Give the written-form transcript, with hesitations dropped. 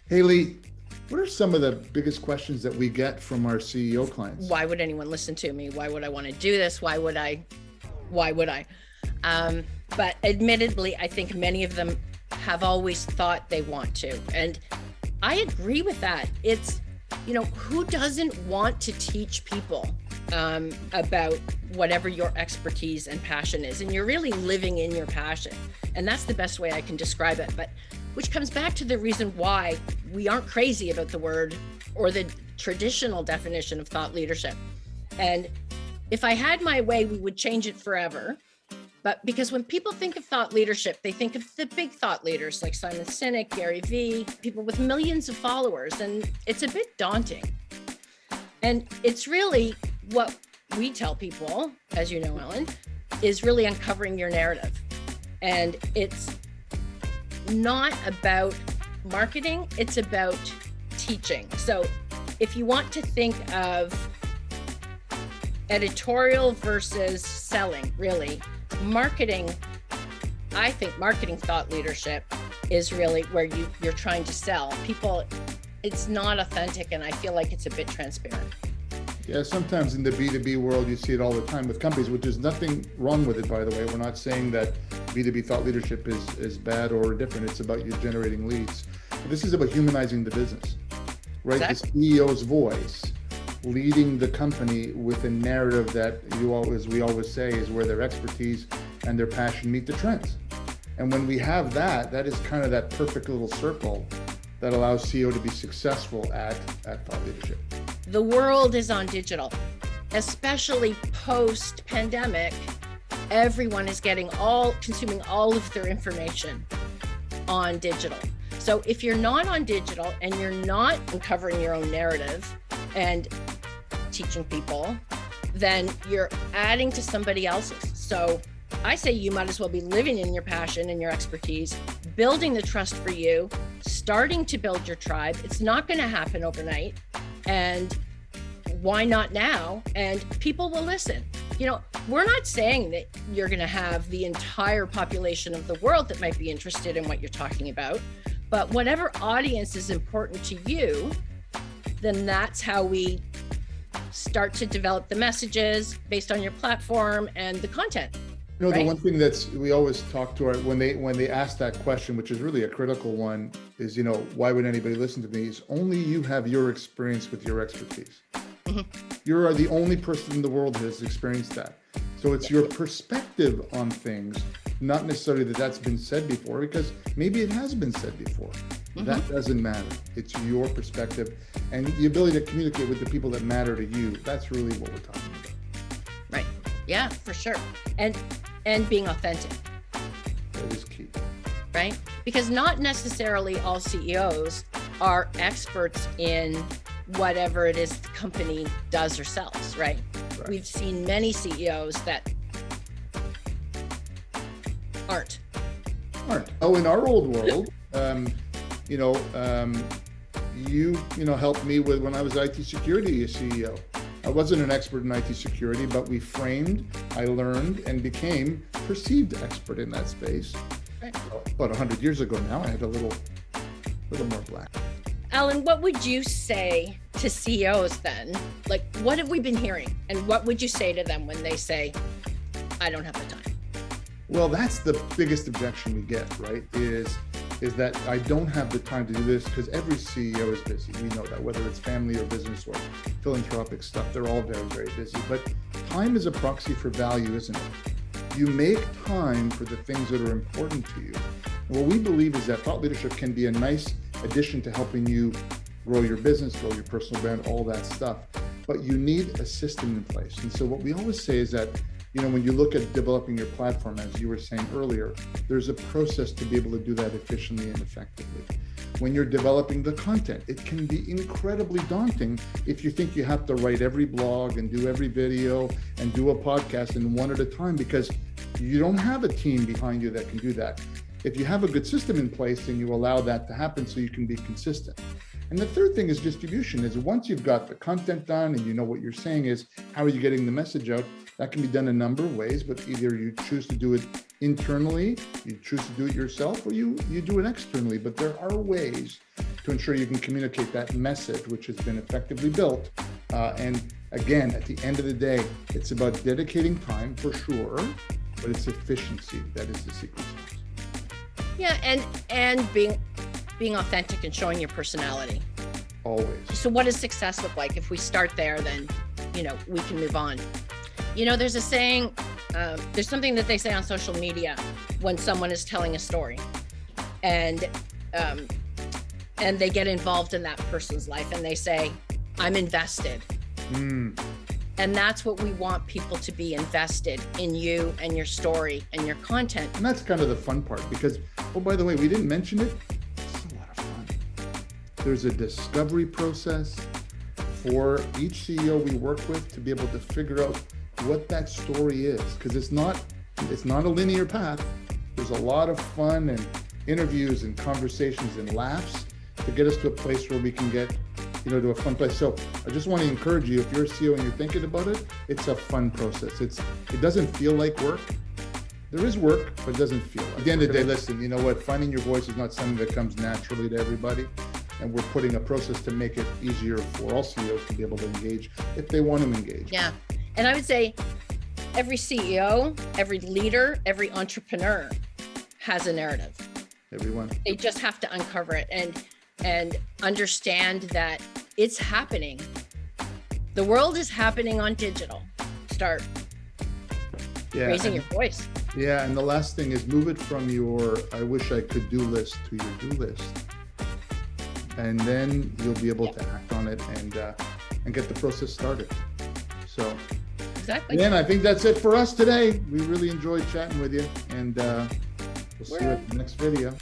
Haley, what are some of the biggest questions that we get from our CEO clients? Why would anyone listen to me? Why would I want to do this? Why would I? But admittedly, I think many of them have always thought they want to. And I agree with that. It's, who doesn't want to teach people about whatever your expertise and passion is? And you're really living in your passion. And that's the best way I can describe it. But which comes back to the reason why we aren't crazy about the word or the traditional definition of thought leadership. And if I had my way, we would change it forever. But because when people think of thought leadership, they think of the big thought leaders like Simon Sinek, Gary Vee, people with millions of followers, and it's a bit daunting. And it's really what we tell people, as you know, Ellen, is really uncovering your narrative. And it's not about marketing, it's about teaching. So if you want to think of editorial versus selling, really, marketing, I think marketing thought leadership is really where you're trying to sell people. It's not authentic, and I feel like it's a bit transparent. Yeah, sometimes in the B2B world, you see it all the time with companies, which is nothing wrong with it, by the way. We're not saying that B2B thought leadership is bad or different. It's about you generating leads. But this is about humanizing the business, right? Exactly. The CEO's voice, leading the company with a narrative that we always say is where their expertise and their passion meet the trends. And when we have that is kind of that perfect little circle that allows CEO to be successful at thought leadership. The world is on digital, especially post-pandemic. Everyone is consuming all of their information on digital. So if you're not on digital and you're not uncovering your own narrative and teaching people, then you're adding to somebody else's. So I say you might as well be living in your passion and your expertise, building the trust for you, starting to build your tribe. It's not going to happen overnight. And why not now? And people will listen. We're not saying that you're going to have the entire population of the world that might be interested in what you're talking about, but whatever audience is important to you, then that's how we start to develop the messages based on your platform and the content. Right? The one thing we always talk to when they ask that question, which is really a critical one, is, why would anybody listen to me? Is only you have your experience with your expertise. Mm-hmm. You are the only person in the world who has experienced that. So it's your perspective on things, not necessarily that's been said before, because maybe it has been said before. Mm-hmm. That doesn't matter. It's your perspective and the ability to communicate with the people that matter to you. That's really what we're talking about. Right. Yeah, for sure. And being authentic. That is key. Right? Because not necessarily all CEOs are experts in whatever it is the company does or sells, right? We've seen many CEOs that aren't. Oh, in our old world, you helped me with when I was IT security CEO. I wasn't an expert in IT security, but we framed, I learned, and became perceived expert in that space. Right. About 100 years ago now, I had a little more black. Alan, what would you say to CEOs then? Like, what have we been hearing? And what would you say to them when they say, I don't have the time? Well, that's the biggest objection we get, right? Is that I don't have the time to do this, because every CEO is busy. We know that, whether it's family or business or philanthropic stuff, they're all very, very busy. But time is a proxy for value, isn't it? You make time for the things that are important to you. What we believe is that thought leadership can be a nice addition to helping you grow your business, grow your personal brand, all that stuff. But you need a system in place. And so what we always say is that, when you look at developing your platform, as you were saying earlier, there's a process to be able to do that efficiently and effectively. When you're developing the content, it can be incredibly daunting if you think you have to write every blog and do every video and do a podcast in one at a time, because you don't have a team behind you that can do that. If you have a good system in place, then you allow that to happen so you can be consistent. And the third thing is distribution. Is once you've got the content done and you know what you're saying is, how are you getting the message out? That can be done a number of ways, but either you choose to do it internally, you choose to do it yourself, or you do it externally. But there are ways to ensure you can communicate that message, which has been effectively built. And again, at the end of the day, it's about dedicating time for sure, but it's efficiency that is the secret sauce. Yeah, and being authentic and showing your personality. Always. So what does success look like? If we start there, then, we can move on. There's a saying, there's something that they say on social media when someone is telling a story, and they get involved in that person's life and they say, I'm invested. And that's what we want people to be, invested in you and your story and your content. And that's kind of the fun part, because, oh, by the way, we didn't mention it. It's a lot of fun. There's a discovery process for each CEO we work with to be able to figure out what that story is, because it's not a linear path. There's a lot of fun and interviews and conversations and laughs to get us to a place where we can get to a fun place. So I just want to encourage you, if you're a CEO and you're thinking about it, it's a fun process. It doesn't feel like work. There is work, but it doesn't feel like. At the end of the day, listen, you know what? Finding your voice is not something that comes naturally to everybody. And we're putting a process to make it easier for all CEOs to be able to engage if they want to engage. Yeah. And I would say every CEO, every leader, every entrepreneur has a narrative. Everyone. They just have to uncover it and understand that it's happening. The world is happening on digital. Start raising your voice. Yeah, and the last thing is move it from your I wish I could do list to your do list. And then you'll be able to act on it and get the process started. So, exactly. And I think that's it for us today. We really enjoyed chatting with you, and we'll see you at the next video.